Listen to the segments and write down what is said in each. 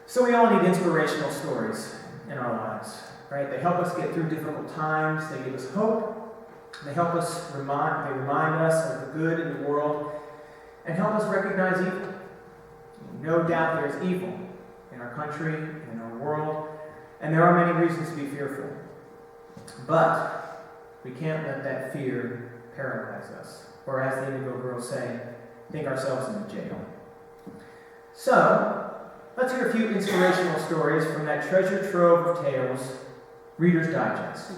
So we all need inspirational stories in our lives, right? They help us get through difficult times. They give us hope. They help us remind us of the good in the world and help us recognize evil. No doubt there is evil in our country, in our world, and there are many reasons to be fearful. But we can't let that fear paralyze us, or as the Indigo Girls say, think ourselves into jail. So, let's hear a few inspirational stories from that treasure trove of tales, Reader's Digest.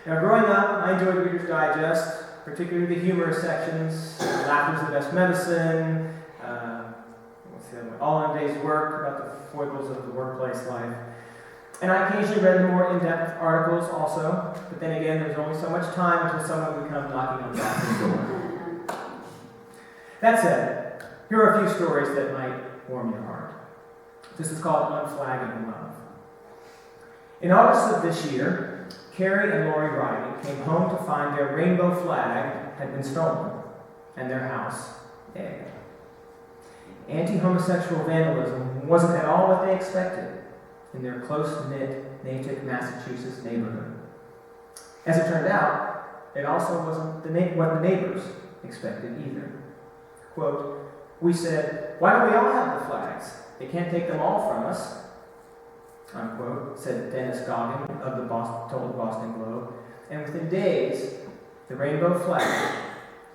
Now, growing up, I enjoyed Reader's Digest, particularly the humorous sections, Laughter's the Best Medicine, All in a Day's Work, about the foibles of the workplace life. And I occasionally read the more in-depth articles also, but then again, there's only so much time until someone would come knocking on the back door. That said, here are a few stories that might warm your heart. This is called Unflagging Love. In August of this year, Carrie and Lori Riley came home to find their rainbow flag had been stolen and their house egged. Anti-homosexual vandalism wasn't at all what they expected in their close-knit Natick, Massachusetts neighborhood. As it turned out, it also wasn't what the neighbors expected either. Quote, "We said, why don't we all have the flags? They can't take them all from us," unquote, said Dennis Goggin of the told Boston Globe. And within days, the rainbow flag,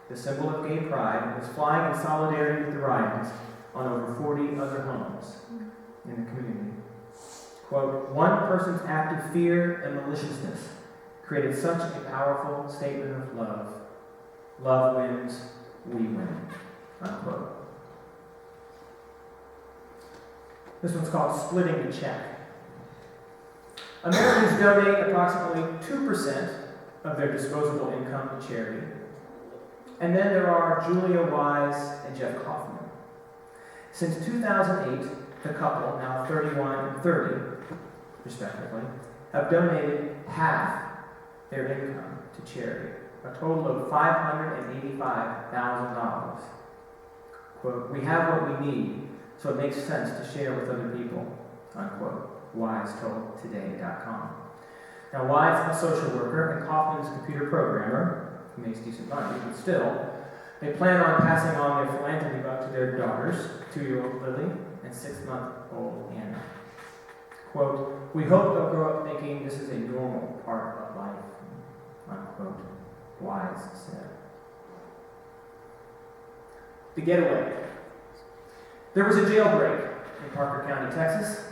the symbol of gay pride, was flying in solidarity with the rioters on over 40 other homes in the community. Quote, "One person's act of fear and maliciousness created such a powerful statement of love. Love wins, we win," unquote. This one's called Splitting the Check. Americans donate approximately 2% of their disposable income to charity. And then there are Julia Wise and Jeff Kaufman. Since 2008, the couple, now 31 and 30, respectively, have donated half their income to charity, a total of $585,000. Quote, "We have what we need, so it makes sense to share with other people," unquote, Wise told Today.com. Now, Wise is a social worker and Kaufman is a computer programmer, who makes decent money, but still, they plan on passing on their philanthropy buck to their daughters, 2-year-old Lily and 6-month-old Anna. Quote, "We hope they'll grow up thinking this is a normal part of life," unquote, Wise said. The getaway. There was a jailbreak in Parker County, Texas,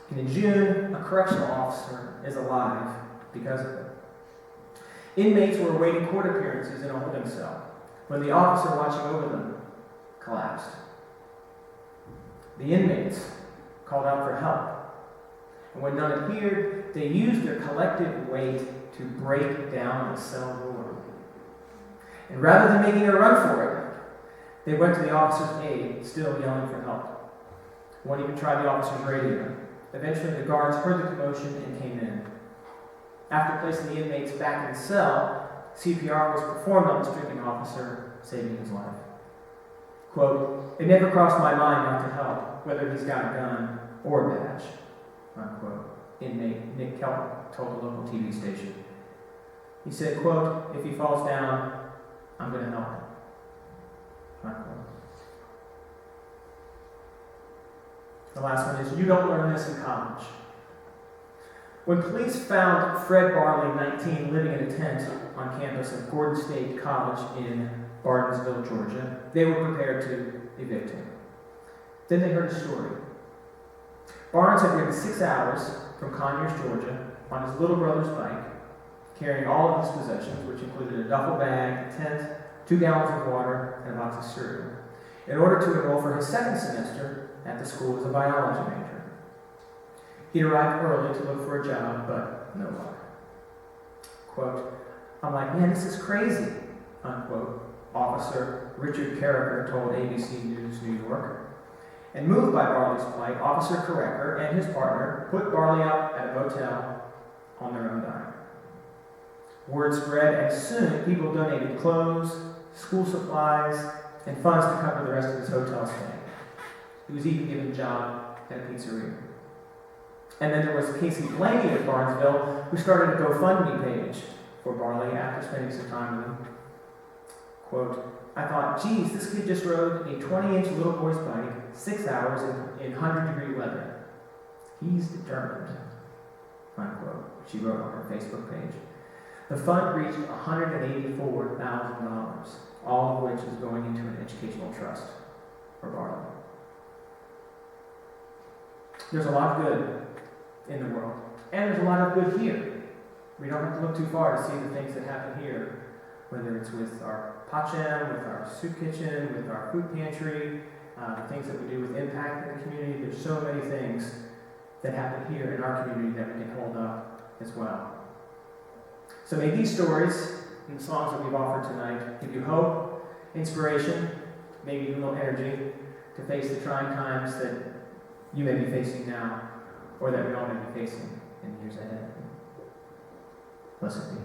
and in June, a correctional officer is alive because of it. Inmates were awaiting court appearances in a holding cell when the officer watching over them collapsed. The inmates called out for help, and when none appeared, they used their collective weight to break down the cell door. And rather than making a run for it, they went to the officer's aid, still yelling for help. One even tried the officer's radio. Eventually, the guards heard the commotion and came in. After placing the inmates back in the cell, CPR was performed on the stricken officer, saving his life. Quote, "It never crossed my mind not to help, whether he's got a gun or a badge," unquote, inmate Nick Kelton told the local TV station. He said, quote, "If he falls down, I'm going to help him," unquote. The last one is, you don't learn this in college. When police found Fred Barley, 19, living in a tent on campus of Gordon State College in Barnesville, Georgia, they were prepared to evict him. Then they heard a story. Barnes had ridden 6 hours from Conyers, Georgia, on his little brother's bike, carrying all of his possessions, which included a duffel bag, a tent, 2 gallons of water, and a box of cereal, in order to enroll for his second semester at the school as a biology major. He arrived early to look for a job, but no luck. Quote, "I'm like, man, this is crazy," unquote, Officer Richard Carricker told ABC News New York. And moved by Barley's plight, Officer Carricker and his partner put Barley up at a motel on their own dime. Word spread, and soon people donated clothes, school supplies, and funds to cover the rest of his hotel stay. He was even given a job at a pizzeria. And then there was Casey Blaney of Barnesville, who started a GoFundMe page for Barley after spending some time with him. Quote, I thought, geez, this kid just rode a 20-inch little boy's bike 6 hours in 100-degree weather. He's determined, unquote, she wrote on her Facebook page. The fund reached $184,000, all of which is going into an educational trust for Barley. There's a lot of good in the world, and there's a lot of good here. We don't have to look too far to see the things that happen here, whether it's with our Pachem, with our soup kitchen, with our food pantry, the things that we do with impact in the community. There's so many things that happen here in our community that we can hold up as well. So may these stories and the songs that we've offered tonight give you hope, inspiration, maybe even a little energy to face the trying times that you may be facing now, or that we all may be facing in the years ahead. Blessed be.